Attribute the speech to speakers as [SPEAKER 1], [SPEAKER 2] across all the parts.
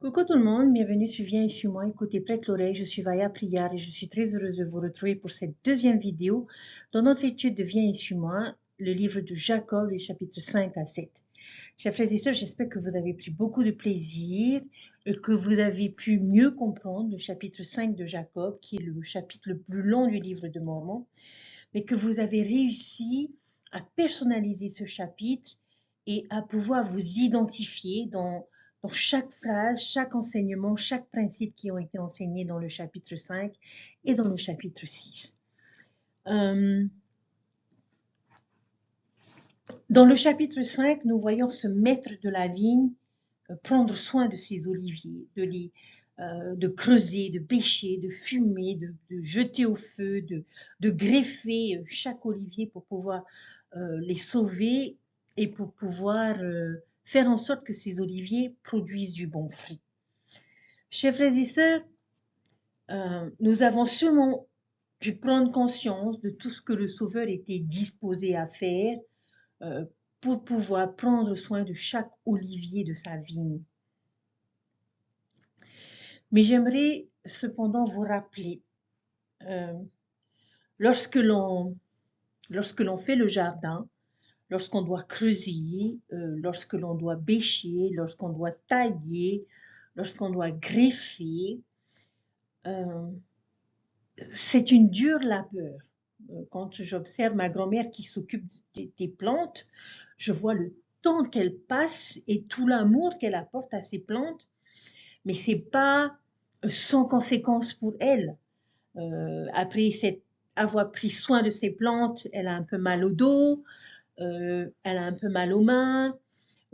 [SPEAKER 1] Coucou tout le monde, bienvenue sur Viens et suis-moi, écoutez prête l'oreille, je suis Vaya Prière et je suis très heureuse de vous retrouver pour cette deuxième vidéo dans notre étude de Viens et suis-moi, le livre de Jacob, les chapitres 5 à 7. Chers frères et sœurs, j'espère que vous avez pris beaucoup de plaisir et que vous avez pu mieux comprendre le chapitre 5 de Jacob, qui est le chapitre le plus long du livre de Mormon, mais que vous avez réussi à personnaliser ce chapitre et à pouvoir vous identifier dans chaque phrase, chaque enseignement, chaque principe qui ont été enseignés dans le chapitre 5 et dans le chapitre 6. Dans le chapitre 5, nous voyons ce maître de la vigne prendre soin de ses oliviers, de creuser, de bêcher, de fumer, de jeter au feu, de greffer chaque olivier pour pouvoir les sauver et pour pouvoir faire en sorte que ces oliviers produisent du bon fruit. Chers frères et sœurs, nous avons sûrement pu prendre conscience de tout ce que le Sauveur était disposé à faire pour pouvoir prendre soin de chaque olivier de sa vigne. Mais j'aimerais cependant vous rappeler, lorsque l'on fait le jardin, lorsqu'on doit creuser, lorsque l'on doit bêcher, lorsqu'on doit tailler, lorsqu'on doit greffer, c'est une dure labeur. Quand j'observe ma grand-mère qui s'occupe des plantes, je vois le temps qu'elle passe et tout l'amour qu'elle apporte à ses plantes, mais c'est pas sans conséquence pour elle. Après avoir pris soin de ses plantes, elle a un peu mal au dos, elle a un peu mal aux mains.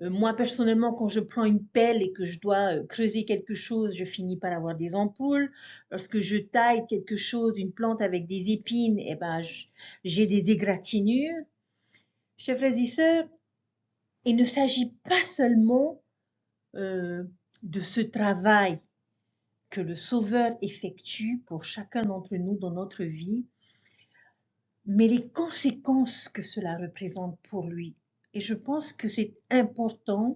[SPEAKER 1] Moi, personnellement, quand je prends une pelle et que je dois creuser quelque chose, je finis par avoir des ampoules. Lorsque je taille quelque chose, une plante avec des épines, eh ben, j'ai des égratignures. Chers frères et sœurs, il ne s'agit pas seulement de ce travail que le Sauveur effectue pour chacun d'entre nous dans notre vie, mais les conséquences que cela représente pour lui. Et je pense que c'est important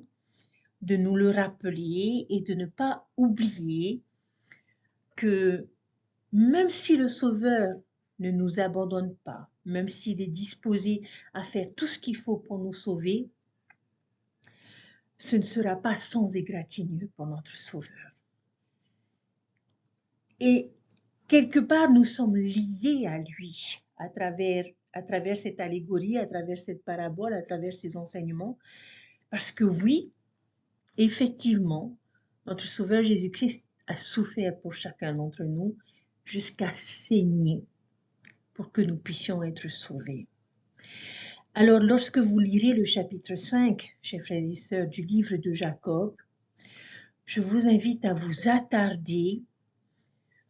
[SPEAKER 1] de nous le rappeler et de ne pas oublier que même si le Sauveur ne nous abandonne pas, même s'il est disposé à faire tout ce qu'il faut pour nous sauver, ce ne sera pas sans égratignure pour notre Sauveur. Et quelque part, nous sommes liés à lui à travers cette allégorie, à travers cette parabole, à travers ces enseignements, parce que oui, effectivement, notre Sauveur Jésus-Christ a souffert pour chacun d'entre nous jusqu'à saigner pour que nous puissions être sauvés. Alors, lorsque vous lirez le chapitre 5, chers frères et sœurs, du livre de Jacob, je vous invite à vous attarder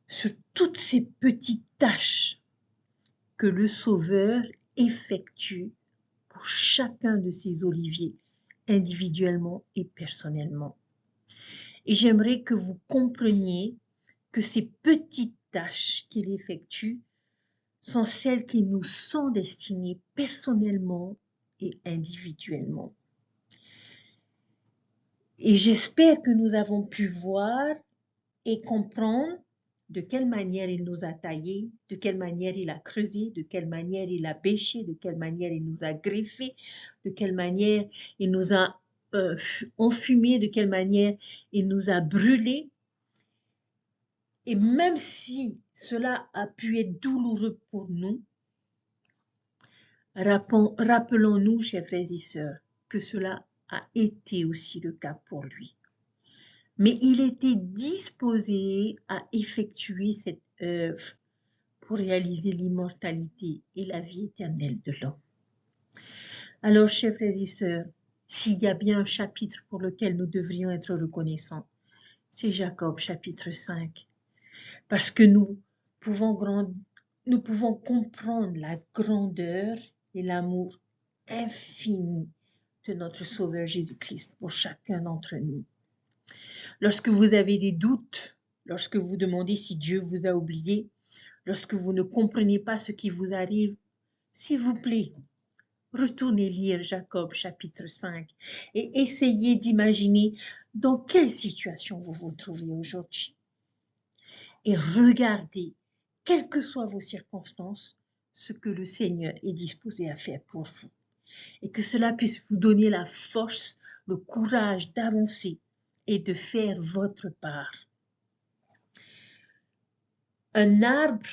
[SPEAKER 1] sur toutes ces petites tâches que le Sauveur effectue pour chacun de ses oliviers, individuellement et personnellement. Et j'aimerais que vous compreniez que ces petites tâches qu'il effectue sont celles qui nous sont destinées personnellement et individuellement. Et j'espère que nous avons pu voir et comprendre de quelle manière il nous a taillés, de quelle manière il a creusé, de quelle manière il a bêché, de quelle manière il nous a greffé, de quelle manière il nous a enfumé, de quelle manière il nous a brûlés. Et même si cela a pu être douloureux pour nous, rappelons-nous, chers frères et sœurs, que cela a été aussi le cas pour lui. Mais il était disposé à effectuer cette œuvre pour réaliser l'immortalité et la vie éternelle de l'homme. Alors, chers frères et sœurs, s'il y a bien un chapitre pour lequel nous devrions être reconnaissants, c'est Jacob chapitre 5. Parce que nous pouvons comprendre la grandeur et l'amour infini de notre Sauveur Jésus-Christ pour chacun d'entre nous. Lorsque vous avez des doutes, lorsque vous demandez si Dieu vous a oublié, lorsque vous ne comprenez pas ce qui vous arrive, s'il vous plaît, Retournez lire Jacob chapitre 5 et essayez d'imaginer dans quelle situation vous vous trouvez aujourd'hui. Et regardez, quelles que soient vos circonstances, ce que le Seigneur est disposé à faire pour vous. Et que cela puisse vous donner la force, le courage d'avancer et de faire votre part. Un arbre,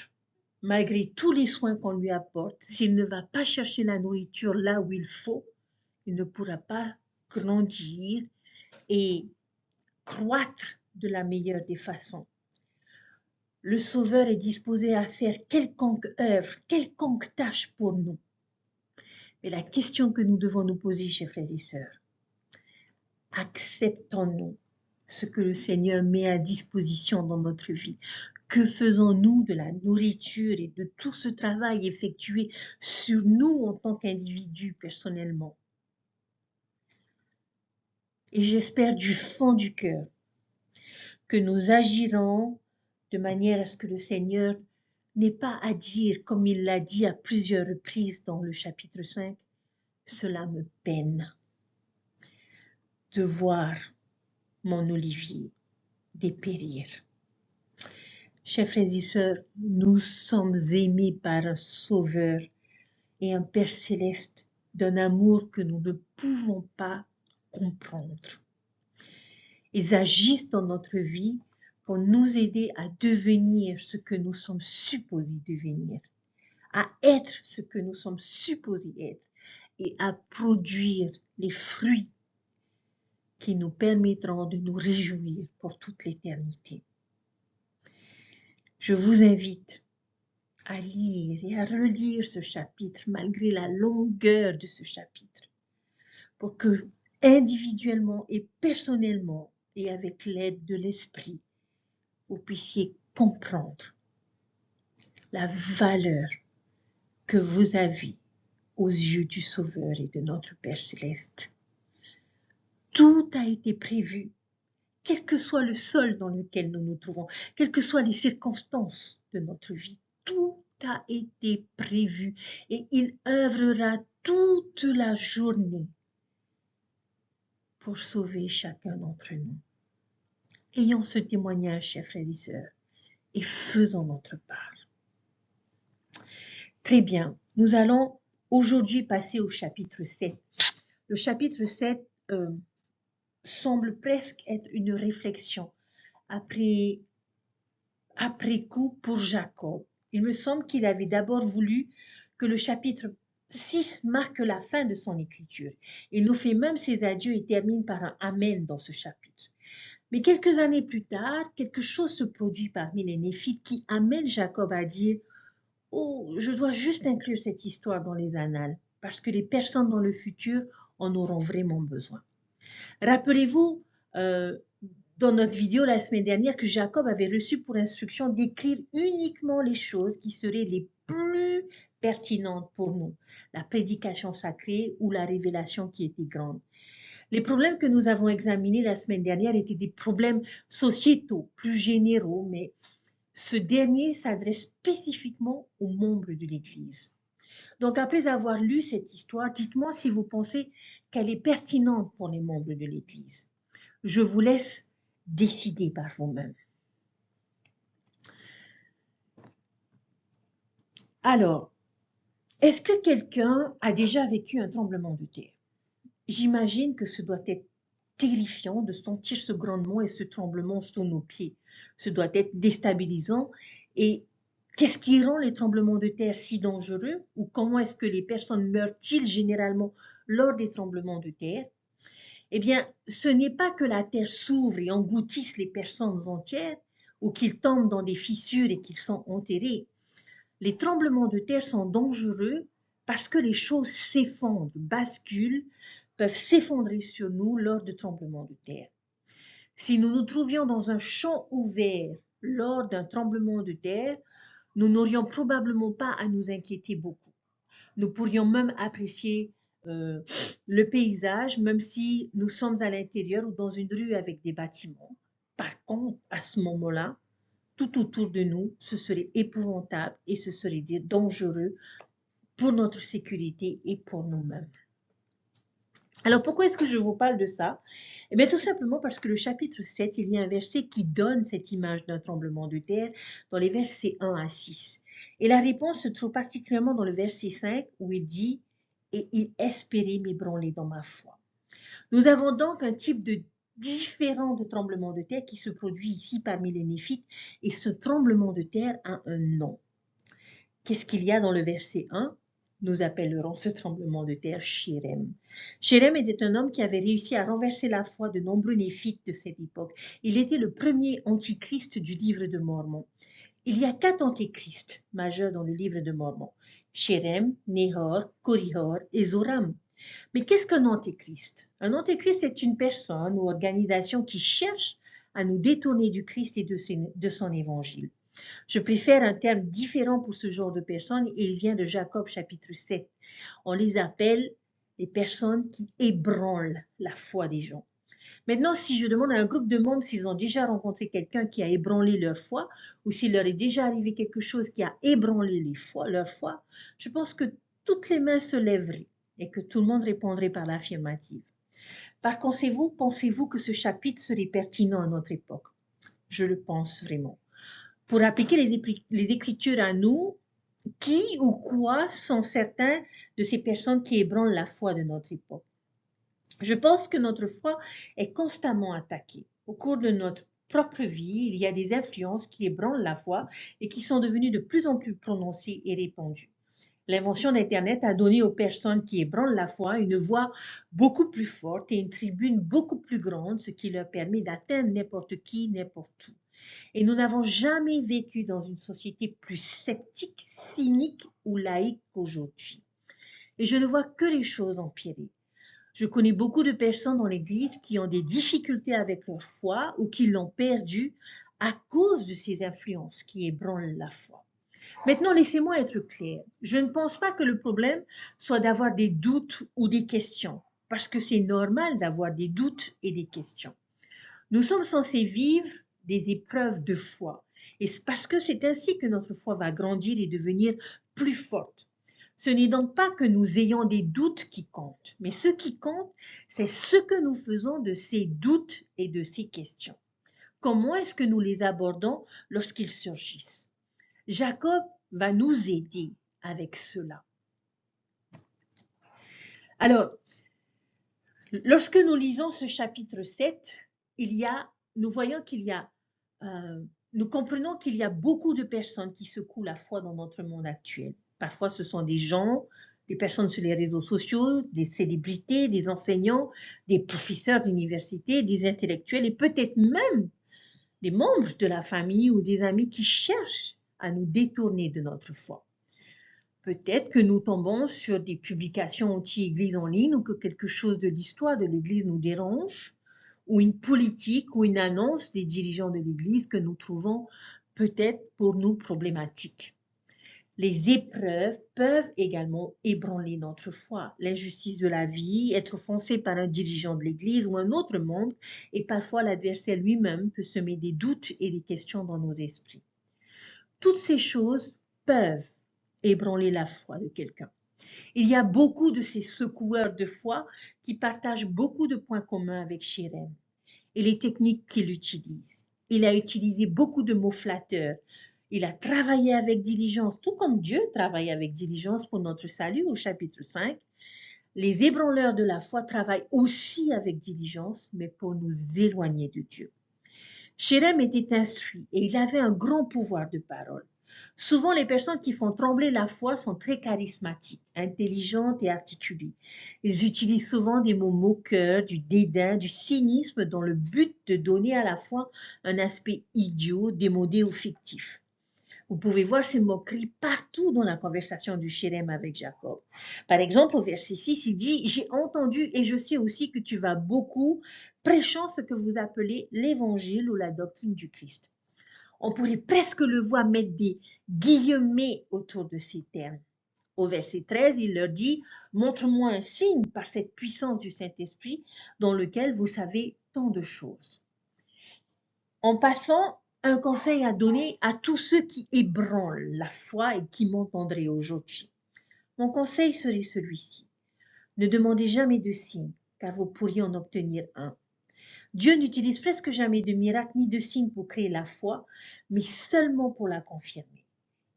[SPEAKER 1] malgré tous les soins qu'on lui apporte, s'il ne va pas chercher la nourriture là où il faut, il ne pourra pas grandir et croître de la meilleure des façons. Le Sauveur est disposé à faire quelconque œuvre, quelconque tâche pour nous. Mais la question que nous devons nous poser, chers frères et sœurs, acceptons-nous ce que le Seigneur met à disposition dans notre vie? Que faisons-nous de la nourriture et de tout ce travail effectué sur nous en tant qu'individus personnellement? Et j'espère du fond du cœur que nous agirons de manière à ce que le Seigneur n'ait pas à dire, comme il l'a dit à plusieurs reprises dans le chapitre 5, « Cela me peine de voir mon olivier dépérir. » Chers frères et sœurs, nous sommes aimés par un Sauveur et un Père céleste d'un amour que nous ne pouvons pas comprendre. Ils agissent dans notre vie pour nous aider à devenir ce que nous sommes supposés devenir, à être ce que nous sommes supposés être et à produire les fruits qui nous permettront de nous réjouir pour toute l'éternité. Je vous invite à lire et à relire ce chapitre malgré la longueur de ce chapitre pour que individuellement et personnellement et avec l'aide de l'Esprit, vous puissiez comprendre la valeur que vous avez aux yeux du Sauveur et de notre Père céleste. Tout a été prévu, quel que soit le sol dans lequel nous nous trouvons, quelles que soient les circonstances de notre vie. Tout a été prévu et il œuvrera toute la journée pour sauver chacun d'entre nous. Ayons ce témoignage, chers frères et sœurs, et faisons notre part. Très bien, nous allons aujourd'hui passer au chapitre 7. Le chapitre 7 semble presque être une réflexion après coup pour Jacob. Il me semble qu'il avait d'abord voulu que le chapitre 6 marque la fin de son écriture. Il nous fait même ses adieux et termine par un Amen dans ce chapitre. Mais quelques années plus tard, quelque chose se produit parmi les Néphites qui amène Jacob à dire « Oh, je dois juste inclure cette histoire dans les annales, parce que les personnes dans le futur en auront vraiment besoin. » Rappelez-vous, dans notre vidéo la semaine dernière, que Jacob avait reçu pour instruction d'écrire uniquement les choses qui seraient les plus pertinentes pour nous, la prédication sacrée ou la révélation qui était grande. Les problèmes que nous avons examinés la semaine dernière étaient des problèmes sociétaux, plus généraux, mais ce dernier s'adresse spécifiquement aux membres de l'Église. Donc, après avoir lu cette histoire, dites-moi si vous pensez qu'elle est pertinente pour les membres de l'Église. Je vous laisse décider par vous-même. Alors, est-ce que quelqu'un a déjà vécu un tremblement de terre? J'imagine que ce doit être terrifiant de sentir ce grondement et ce tremblement sous nos pieds. Ce doit être déstabilisant. Et qu'est-ce qui rend les tremblements de terre si dangereux? Ou comment est-ce que les personnes meurent-ils généralement lors des tremblements de terre? Eh bien, ce n'est pas que la terre s'ouvre et engloutisse les personnes entières ou qu'ils tombent dans des fissures et qu'ils sont enterrés. Les tremblements de terre sont dangereux parce que les choses s'effondrent, basculent, peuvent s'effondrer sur nous lors de tremblements de terre. Si nous nous trouvions dans un champ ouvert lors d'un tremblement de terre, nous n'aurions probablement pas à nous inquiéter beaucoup. Nous pourrions même apprécier le paysage, même si nous sommes à l'intérieur ou dans une rue avec des bâtiments. Par contre, à ce moment-là, tout autour de nous, ce serait épouvantable et ce serait dangereux pour notre sécurité et pour nous-mêmes. Alors pourquoi est-ce que je vous parle de ça? Eh bien tout simplement parce que le chapitre 7, il y a un verset qui donne cette image d'un tremblement de terre dans les versets 1 à 6. Et la réponse se trouve particulièrement dans le verset 5 où il dit « Et il espérait m'ébranler dans ma foi ». Nous avons donc un type de différent de tremblement de terre qui se produit ici parmi les Néphites et ce tremblement de terre a un nom. Qu'est-ce qu'il y a dans le verset 1? Nous appellerons ce tremblement de terre Shérem. Shérem était un homme qui avait réussi à renverser la foi de nombreux Néphites de cette époque. Il était le premier antichrist du livre de Mormon. Il y a 4 antichrists majeurs dans le livre de Mormon. Shérem, Nehor, Korihor et Zoram. Mais qu'est-ce qu'un antéchrist? Un antéchrist est une personne ou organisation qui cherche à nous détourner du Christ et de son évangile. Je préfère un terme différent pour ce genre de personnes et il vient de Jacob chapitre 7. On les appelle les personnes qui ébranlent la foi des gens. Maintenant, si je demande à un groupe de membres s'ils ont déjà rencontré quelqu'un qui a ébranlé leur foi ou s'il leur est déjà arrivé quelque chose qui a ébranlé leur foi, je pense que toutes les mains se lèveraient et que tout le monde répondrait par l'affirmative. Par conséquent, pensez-vous que ce chapitre serait pertinent à notre époque? Je le pense vraiment. Pour appliquer les Écritures à nous, qui ou quoi sont certains de ces personnes qui ébranlent la foi de notre époque? Je pense que notre foi est constamment attaquée. Au cours de notre propre vie, il y a des influences qui ébranlent la foi et qui sont devenues de plus en plus prononcées et répandues. L'invention d'Internet a donné aux personnes qui ébranlent la foi une voix beaucoup plus forte et une tribune beaucoup plus grande, ce qui leur permet d'atteindre n'importe qui, n'importe où. Et nous n'avons jamais vécu dans une société plus sceptique, cynique ou laïque qu'aujourd'hui. Et je ne vois que les choses empirer. Je connais beaucoup de personnes dans l'Église qui ont des difficultés avec leur foi ou qui l'ont perdue à cause de ces influences qui ébranlent la foi. Maintenant, laissez-moi être clair. Je ne pense pas que le problème soit d'avoir des doutes ou des questions, parce que c'est normal d'avoir des doutes et des questions. Nous sommes censés vivre des épreuves de foi, et c'est parce que c'est ainsi que notre foi va grandir et devenir plus forte. Ce n'est donc pas que nous ayons des doutes qui comptent, mais ce qui compte, c'est ce que nous faisons de ces doutes et de ces questions. Comment est-ce que nous les abordons lorsqu'ils surgissent? Jacob va nous aider avec cela. Alors, lorsque nous lisons ce chapitre 7, nous voyons nous comprenons qu'il y a beaucoup de personnes qui secouent la foi dans notre monde actuel. Parfois, ce sont des gens, des personnes sur les réseaux sociaux, des célébrités, des enseignants, des professeurs d'université, des intellectuels et peut-être même des membres de la famille ou des amis qui cherchent à nous détourner de notre foi. Peut-être que nous tombons sur des publications anti-Église en ligne ou que quelque chose de l'histoire de l'Église nous dérange, ou une politique ou une annonce des dirigeants de l'Église que nous trouvons peut-être pour nous problématique. Les épreuves peuvent également ébranler notre foi. L'injustice de la vie, être offensé par un dirigeant de l'Église ou un autre membre, et parfois l'adversaire lui-même peut semer des doutes et des questions dans nos esprits. Toutes ces choses peuvent ébranler la foi de quelqu'un. Il y a beaucoup de ces secoueurs de foi qui partagent beaucoup de points communs avec Shérem et les techniques qu'il utilise. Il a utilisé beaucoup de mots flatteurs. Il a travaillé avec diligence, tout comme Dieu travaille avec diligence pour notre salut au chapitre 5. Les ébranleurs de la foi travaillent aussi avec diligence, mais pour nous éloigner de Dieu. Shérem était instruit et il avait un grand pouvoir de parole. Souvent, les personnes qui font trembler la foi sont très charismatiques, intelligentes et articulées. Ils utilisent souvent des mots moqueurs, du dédain, du cynisme dans le but de donner à la foi un aspect idiot, démodé ou fictif. Vous pouvez voir ces moqueries partout dans la conversation du Shérem avec Jacob. Par exemple, au verset 6, il dit « J'ai entendu et je sais aussi que tu vas beaucoup prêchant ce que vous appelez l'évangile ou la doctrine du Christ. » On pourrait presque le voir mettre des guillemets autour de ces termes. Au verset 13, il leur dit « Montre-moi un signe par cette puissance du Saint-Esprit dans lequel vous savez tant de choses. » En passant, un conseil à donner à tous ceux qui ébranlent la foi et qui m'entendraient aujourd'hui. Mon conseil serait celui-ci. Ne demandez jamais de signe, car vous pourriez en obtenir un. Dieu n'utilise presque jamais de miracles ni de signes pour créer la foi, mais seulement pour la confirmer.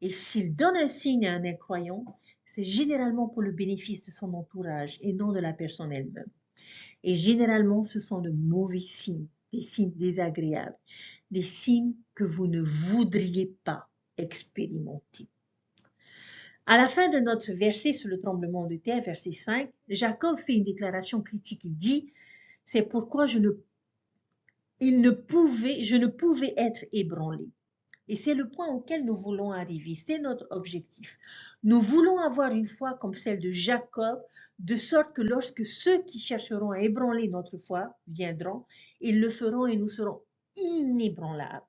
[SPEAKER 1] Et s'il donne un signe à un incroyant, c'est généralement pour le bénéfice de son entourage et non de la personne elle-même. Et généralement, ce sont de mauvais signes, des signes désagréables, des signes que vous ne voudriez pas expérimenter. À la fin de notre verset sur le tremblement de terre, verset 5, Jacob fait une déclaration critique. Il dit, c'est pourquoi je ne pouvais être ébranlé. Et c'est le point auquel nous voulons arriver, c'est notre objectif. Nous voulons avoir une foi comme celle de Jacob, de sorte que lorsque ceux qui chercheront à ébranler notre foi viendront, ils le feront et nous serons inébranlables.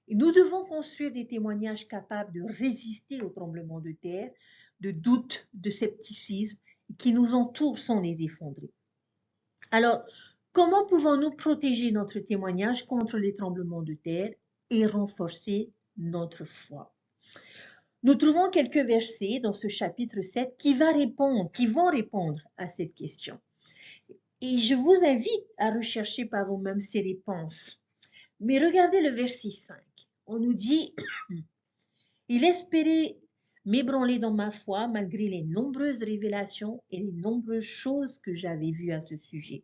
[SPEAKER 1] Et nous devons construire des témoignages capables de résister aux tremblements de terre, de doute, de scepticisme qui nous entourent sans les effondrer. Alors, comment pouvons-nous protéger notre témoignage contre les tremblements de terre et renforcer notre foi? Nous trouvons quelques versets dans ce chapitre 7 qui vont répondre à cette question. Et je vous invite à rechercher par vous-même ces réponses. Mais regardez le verset 5. On nous dit, il espérait m'ébranler dans ma foi malgré les nombreuses révélations et les nombreuses choses que j'avais vues à ce sujet.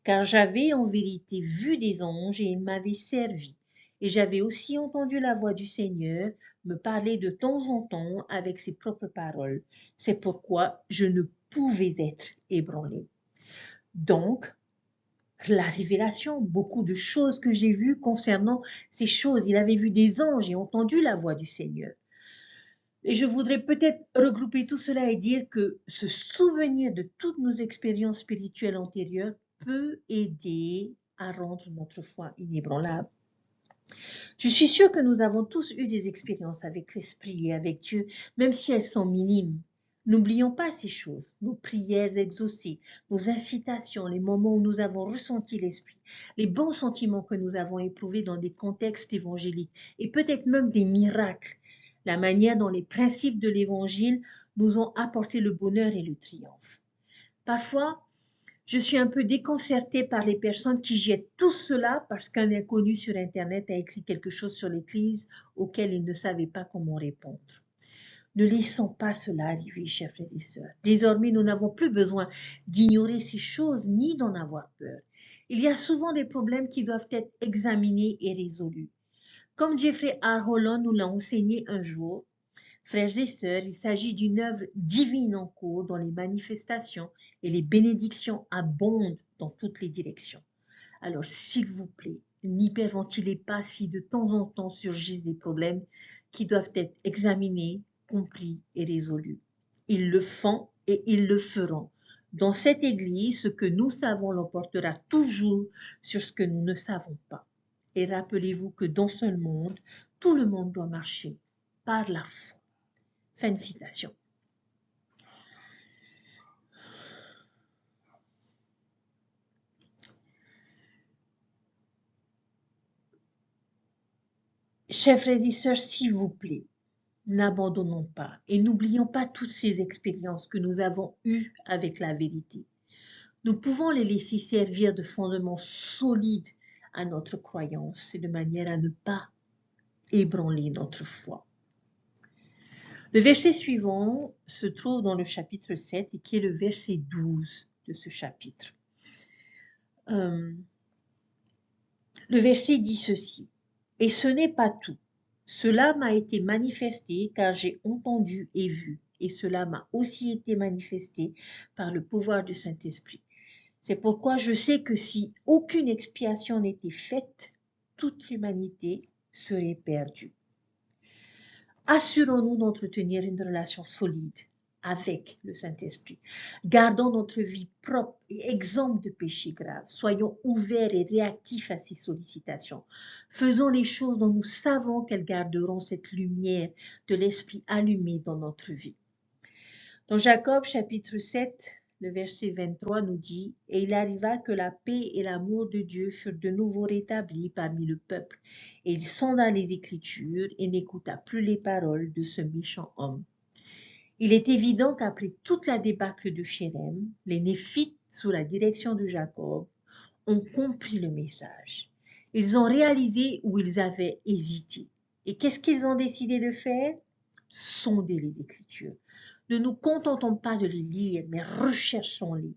[SPEAKER 1] Car j'avais en vérité vu des anges et ils m'avaient servi. Et j'avais aussi entendu la voix du Seigneur me parler de temps en temps avec ses propres paroles. C'est pourquoi je ne pouvais être ébranlé. Donc, la révélation, beaucoup de choses que j'ai vues concernant ces choses. Il avait vu des anges et entendu la voix du Seigneur. Et je voudrais peut-être regrouper tout cela et dire que ce souvenir de toutes nos expériences spirituelles antérieures peut aider à rendre notre foi inébranlable. Je suis sûre que nous avons tous eu des expériences avec l'Esprit et avec Dieu, même si elles sont minimes. N'oublions pas ces choses, nos prières exaucées, nos incitations, les moments où nous avons ressenti l'Esprit, les bons sentiments que nous avons éprouvés dans des contextes évangéliques et peut-être même des miracles, la manière dont les principes de l'Évangile nous ont apporté le bonheur et le triomphe. Parfois, je suis un peu déconcertée par les personnes qui jettent tout cela parce qu'un inconnu sur Internet a écrit quelque chose sur l'Église auquel ils ne savaient pas comment répondre. Ne laissons pas cela arriver, chers frères et sœurs. Désormais, nous n'avons plus besoin d'ignorer ces choses ni d'en avoir peur. Il y a souvent des problèmes qui doivent être examinés et résolus. Comme Jeffrey R. Holland nous l'a enseigné un jour, frères et sœurs, il s'agit d'une œuvre divine en cours dont les manifestations et les bénédictions abondent dans toutes les directions. Alors, s'il vous plaît, n'hyperventilez pas si de temps en temps surgissent des problèmes qui doivent être examinés, compris et résolus. Ils le font et ils le feront. Dans cette Église, ce que nous savons l'emportera toujours sur ce que nous ne savons pas. Et rappelez-vous que dans ce monde, tout le monde doit marcher par la foi. Fin de citation. Chers frères et sœurs, s'il vous plaît, n'abandonnons pas et n'oublions pas toutes ces expériences que nous avons eues avec la vérité. Nous pouvons les laisser servir de fondement solide à notre croyance et de manière à ne pas ébranler notre foi. Le verset suivant se trouve dans le chapitre 7 et qui est le verset 12 de ce chapitre. Le verset dit ceci. Et ce n'est pas tout. Cela m'a été manifesté car j'ai entendu et vu, et cela m'a aussi été manifesté par le pouvoir du Saint-Esprit. C'est pourquoi je sais que si aucune expiation n'était faite, toute l'humanité serait perdue. Assurons-nous d'entretenir une relation solide avec le Saint-Esprit. Gardons notre vie propre et exempte de péchés graves. Soyons ouverts et réactifs à ces sollicitations. Faisons les choses dont nous savons qu'elles garderont cette lumière de l'Esprit allumée dans notre vie. Dans Jacob chapitre 7, le verset 23 nous dit « Et il arriva que la paix et l'amour de Dieu furent de nouveau rétablis parmi le peuple. Et il sonda les Écritures et n'écouta plus les paroles de ce méchant homme. » Il est évident qu'après toute la débâcle de Shérem, les Néphites, sous la direction de Jacob, ont compris le message. Ils ont réalisé où ils avaient hésité. Et qu'est-ce qu'ils ont décidé de faire? Sonder les Écritures. Ne nous contentons pas de les lire, mais recherchons-les.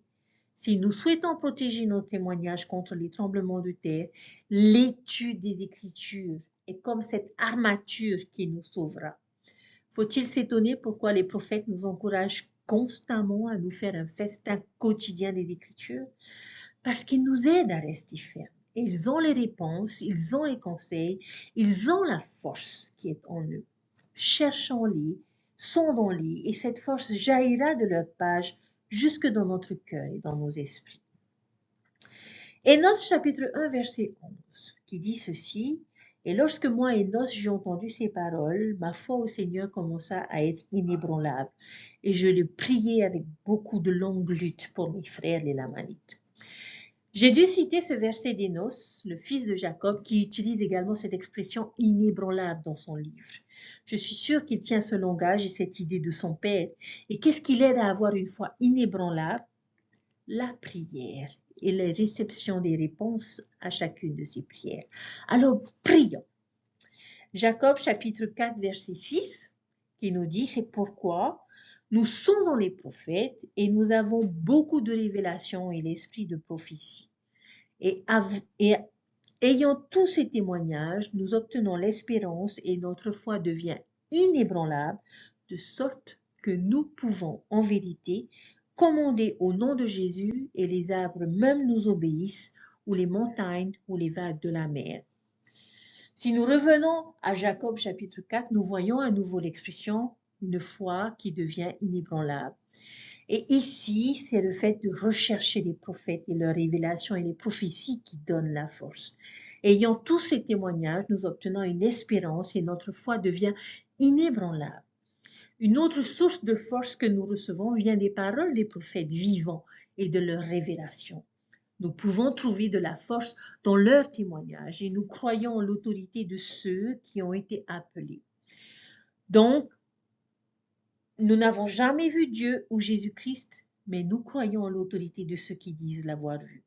[SPEAKER 1] Si nous souhaitons protéger nos témoignages contre les tremblements de terre, l'étude des Écritures est comme cette armature qui nous sauvera. Faut-il s'étonner pourquoi les prophètes nous encouragent constamment à nous faire un festin quotidien des Écritures? Parce qu'ils nous aident à rester fermes. Ils ont les réponses, ils ont les conseils, ils ont la force qui est en eux. Cherchons-les, sondons-les, et cette force jaillira de leur page jusque dans notre cœur et dans nos esprits. Énos chapitre 1 verset 11 qui dit ceci: et lorsque moi, Énos, j'ai entendu ces paroles, ma foi au Seigneur commença à être inébranlable, et je le priais avec beaucoup de longues luttes pour mes frères les Lamanites. J'ai dû citer ce verset d'Énos, le fils de Jacob, qui utilise également cette expression inébranlable dans son livre. Je suis sûre qu'il tient ce langage et cette idée de son père. Et qu'est-ce qui l'aide à avoir une foi inébranlable? La prière et la réception des réponses à chacune de ces prières. Alors, prions. Jacob chapitre 4 verset 6 qui nous dit: c'est pourquoi nous sondons les prophètes et nous avons beaucoup de révélations et l'esprit de prophétie. Et ayant tous ces témoignages, nous obtenons l'espérance et notre foi devient inébranlable, de sorte que nous pouvons en vérité commander au nom de Jésus, et les arbres même nous obéissent, ou les montagnes ou les vagues de la mer. Si nous revenons à Jacob chapitre 4, nous voyons à nouveau l'expression une foi qui devient inébranlable. Et ici, c'est le fait de rechercher les prophètes et leurs révélations et les prophéties qui donnent la force. Ayant tous ces témoignages, nous obtenons une espérance et notre foi devient inébranlable. Une autre source de force que nous recevons vient des paroles des prophètes vivants et de leurs révélations. Nous pouvons trouver de la force dans leurs témoignages et nous croyons en l'autorité de ceux qui ont été appelés. Donc, nous n'avons jamais vu Dieu ou Jésus-Christ, mais nous croyons en l'autorité de ceux qui disent l'avoir vu.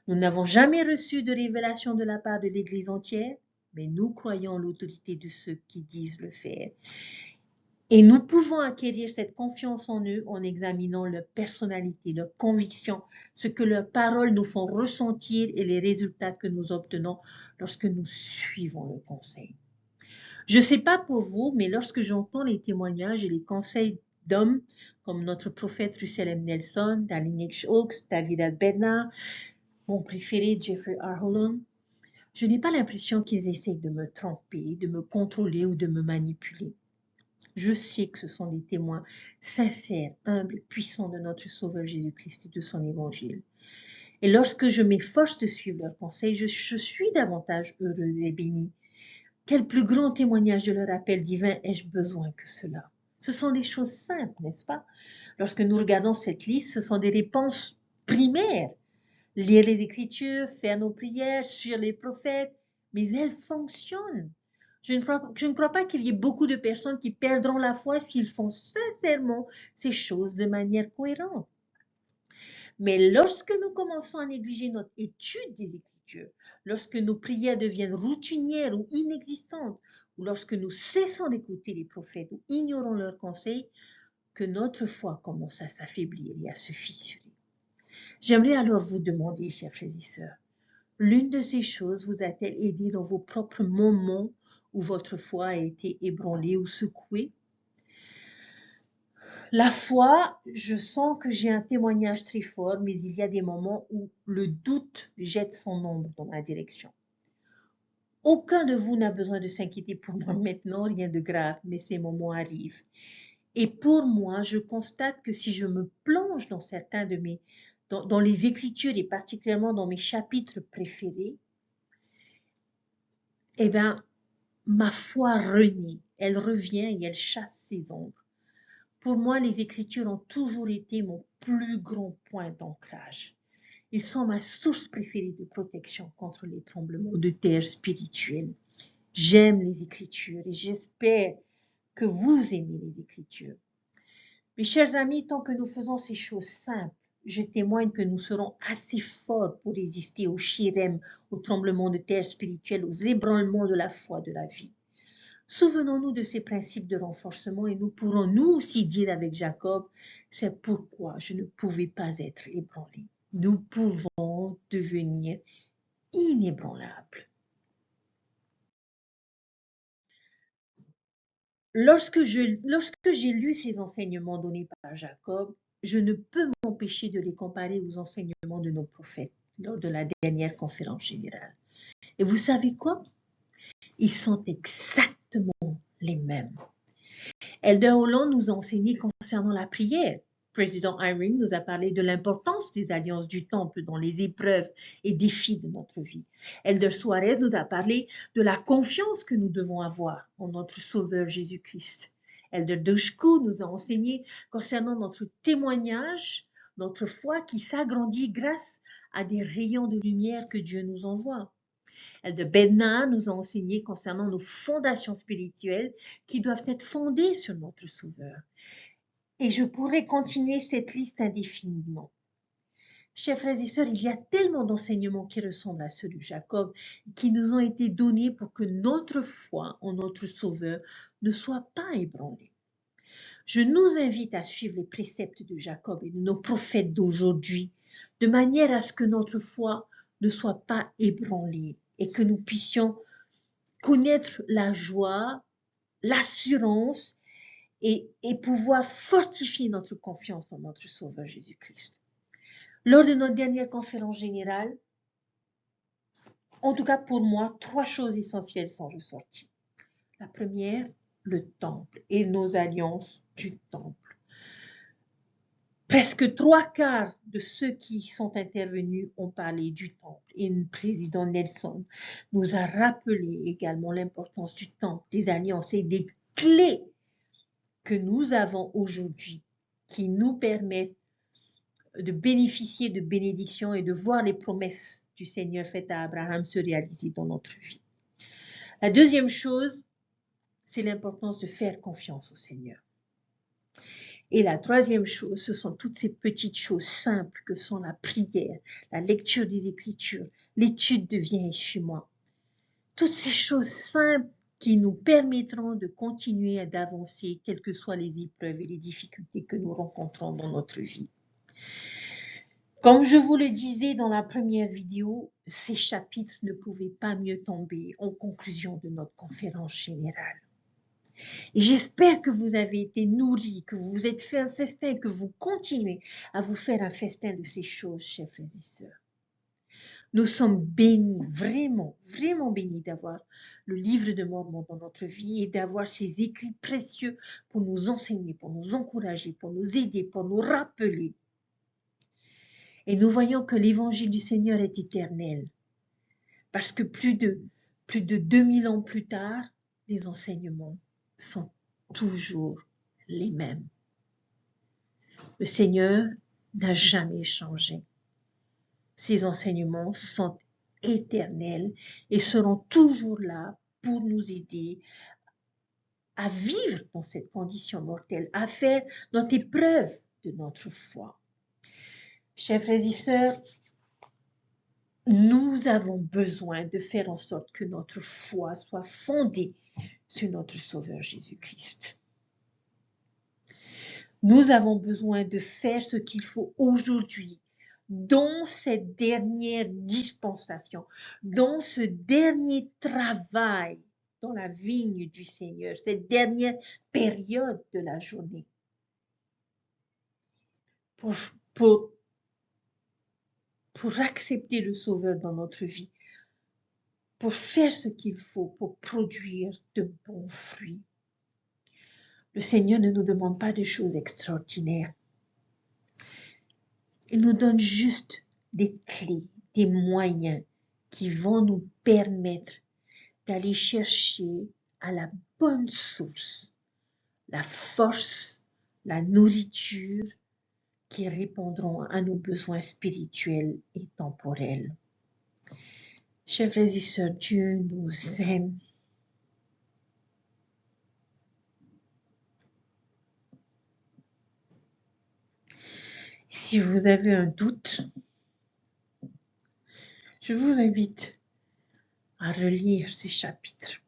[SPEAKER 1] Nous n'avons jamais reçu de révélation de la part de l'Église entière, mais nous croyons en l'autorité de ceux qui disent le faire. Et nous pouvons acquérir cette confiance en eux en examinant leur personnalité, leurs convictions, ce que leurs paroles nous font ressentir et les résultats que nous obtenons lorsque nous suivons le conseil. Je ne sais pas pour vous, mais lorsque j'entends les témoignages et les conseils d'hommes comme notre prophète Russell M. Nelson, Dallin H. Oaks, David Al-Bednar, mon préféré Jeffrey R. Holland, je n'ai pas l'impression qu'ils essayent de me tromper, de me contrôler ou de me manipuler. Je sais que ce sont des témoins sincères, humbles, puissants de notre Sauveur Jésus-Christ et de son évangile. Et lorsque je m'efforce de suivre leurs conseils, je suis davantage heureux et béni. Quel plus grand témoignage de leur appel divin ai-je besoin que cela? Ce sont des choses simples, n'est-ce pas? Lorsque nous regardons cette liste, ce sont des réponses primaires. Lire les Écritures, faire nos prières, suivre les prophètes, mais elles fonctionnent. Je ne crois pas qu'il y ait beaucoup de personnes qui perdront la foi s'ils font sincèrement ces choses de manière cohérente. Mais lorsque nous commençons à négliger notre étude des Écritures, lorsque nos prières deviennent routinières ou inexistantes, ou lorsque nous cessons d'écouter les prophètes ou ignorons leurs conseils, que notre foi commence à s'affaiblir et à se fissurer. J'aimerais alors vous demander, chers frères et sœurs, l'une de ces choses vous a-t-elle aidé dans vos propres moments où votre foi a été ébranlée ou secouée? La foi, je sens que j'ai un témoignage très fort, mais il y a des moments où le doute jette son ombre dans ma direction. Aucun de vous n'a besoin de s'inquiéter pour moi maintenant, rien de grave, mais ces moments arrivent. Et pour moi, je constate que si je me plonge dans certains de dans les Écritures et particulièrement dans mes chapitres préférés, eh bien, ma foi renie, elle revient et elle chasse ses ombres. Pour moi, les Écritures ont toujours été mon plus grand point d'ancrage. Ils sont ma source préférée de protection contre les tremblements de terre spirituels. J'aime les Écritures et j'espère que vous aimez les Écritures. Mes chers amis, tant que nous faisons ces choses simples, je témoigne que nous serons assez forts pour résister au chirem, au tremblement de terre spirituel, aux ébranlements de la foi, de la vie. Souvenons-nous de ces principes de renforcement et nous pourrons nous aussi dire avec Jacob, c'est pourquoi je ne pouvais pas être ébranlé. Nous pouvons devenir inébranlables. Lorsque j'ai lu ces enseignements donnés par Jacob, je ne peux m'empêcher de les comparer aux enseignements de nos prophètes lors de la dernière conférence générale. Et vous savez quoi? Ils sont exactement les mêmes. Elder Holland nous a enseigné concernant la prière. Président Eyring nous a parlé de l'importance des alliances du temple dans les épreuves et défis de notre vie. Elder Suarez nous a parlé de la confiance que nous devons avoir en notre Sauveur Jésus-Christ. Elder Dushku nous a enseigné concernant notre témoignage, notre foi qui s'agrandit grâce à des rayons de lumière que Dieu nous envoie. Elder Bednar nous a enseigné concernant nos fondations spirituelles qui doivent être fondées sur notre Sauveur. Et je pourrais continuer cette liste indéfiniment. Chers frères et sœurs, il y a tellement d'enseignements qui ressemblent à ceux de Jacob, qui nous ont été donnés pour que notre foi en notre Sauveur ne soit pas ébranlée. Je nous invite à suivre les préceptes de Jacob et de nos prophètes d'aujourd'hui, de manière à ce que notre foi ne soit pas ébranlée et que nous puissions connaître la joie, l'assurance et pouvoir fortifier notre confiance en notre Sauveur Jésus-Christ. Lors de notre dernière conférence générale, en tout cas pour moi, 3 choses essentielles sont ressorties. La première, le temple et nos alliances du temple. Presque 3/4 de ceux qui sont intervenus ont parlé du temple et le président Nelson nous a rappelé également l'importance du temple, des alliances et des clés que nous avons aujourd'hui qui nous permettent de bénéficier de bénédictions et de voir les promesses du Seigneur faites à Abraham se réaliser dans notre vie. La deuxième chose, c'est l'importance de faire confiance au Seigneur. Et la troisième chose, ce sont toutes ces petites choses simples que sont la prière, la lecture des Écritures, l'étude de Viens et suis-moi. Toutes ces choses simples qui nous permettront de continuer d'avancer, quelles que soient les épreuves et les difficultés que nous rencontrons dans notre vie. Comme je vous le disais dans la première vidéo, ces chapitres ne pouvaient pas mieux tomber en conclusion de notre conférence générale. Et j'espère que vous avez été nourris, que vous vous êtes fait un festin, que vous continuez à vous faire un festin de ces choses, chers frères et sœurs. Nous sommes bénis, vraiment, vraiment bénis d'avoir le livre de Mormon dans notre vie et d'avoir ces écrits précieux pour nous enseigner, pour nous encourager, pour nous aider, pour nous rappeler. Et nous voyons que l'évangile du Seigneur est éternel. Parce que plus de 2000 ans plus tard, les enseignements sont toujours les mêmes. Le Seigneur n'a jamais changé. Ses enseignements sont éternels et seront toujours là pour nous aider à vivre dans cette condition mortelle, à faire notre épreuve de notre foi. Chers frères et sœurs, nous avons besoin de faire en sorte que notre foi soit fondée sur notre Sauveur Jésus-Christ. Nous avons besoin de faire ce qu'il faut aujourd'hui dans cette dernière dispensation, dans ce dernier travail dans la vigne du Seigneur, cette dernière période de la journée. Pour accepter le Sauveur dans notre vie, pour faire ce qu'il faut pour produire de bons fruits. Le Seigneur ne nous demande pas de choses extraordinaires. Il nous donne juste des clés, des moyens qui vont nous permettre d'aller chercher à la bonne source la force, la nourriture qui répondront à nos besoins spirituels et temporels. Chers frères et sœurs, Dieu nous aime. Si vous avez un doute, je vous invite à relire ces chapitres.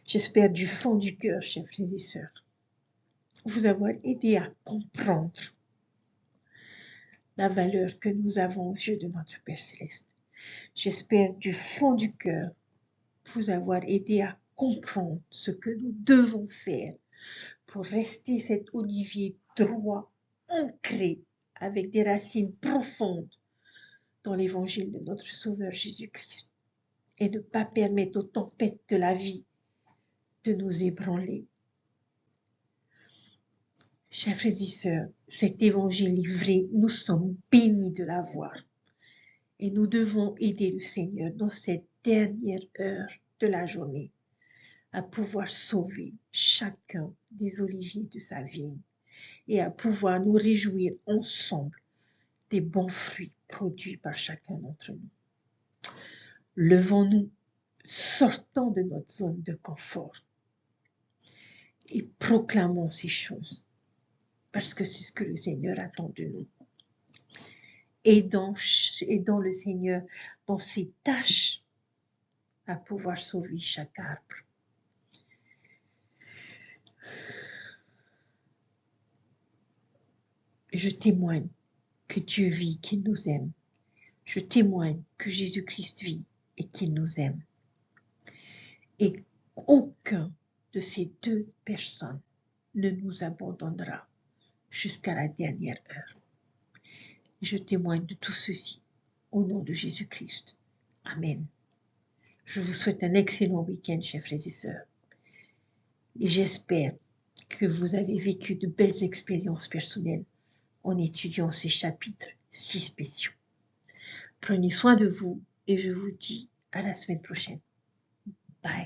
[SPEAKER 1] J'espère du fond du cœur, chers frères et sœurs, vous avoir aidé à comprendre la valeur que nous avons aux yeux de notre Père Céleste. J'espère du fond du cœur vous avoir aidé à comprendre ce que nous devons faire pour rester cet olivier droit, ancré, avec des racines profondes dans l'évangile de notre Sauveur Jésus-Christ, et ne pas permettre aux tempêtes de la vie de nous ébranler. Chers frères et sœurs, cet évangile livré, nous sommes bénis de l'avoir. Et nous devons aider le Seigneur dans cette dernière heure de la journée à pouvoir sauver chacun des oliviers de sa vigne et à pouvoir nous réjouir ensemble des bons fruits produits par chacun d'entre nous. Levons-nous, sortons de notre zone de confort et proclamons ces choses parce que c'est ce que le Seigneur attend de nous. Aidons le Seigneur dans ses tâches à pouvoir sauver chaque arbre. Je témoigne que Dieu vit, qu'il nous aime. Je témoigne que Jésus-Christ vit et qu'il nous aime. Et aucun de ces deux personnes ne nous abandonnera jusqu'à la dernière heure. Je témoigne de tout ceci au nom de Jésus-Christ. Amen. Je vous souhaite un excellent week-end, chers frères et sœurs. Et j'espère que vous avez vécu de belles expériences personnelles en étudiant ces chapitres si spéciaux. Prenez soin de vous et je vous dis à la semaine prochaine. Bye.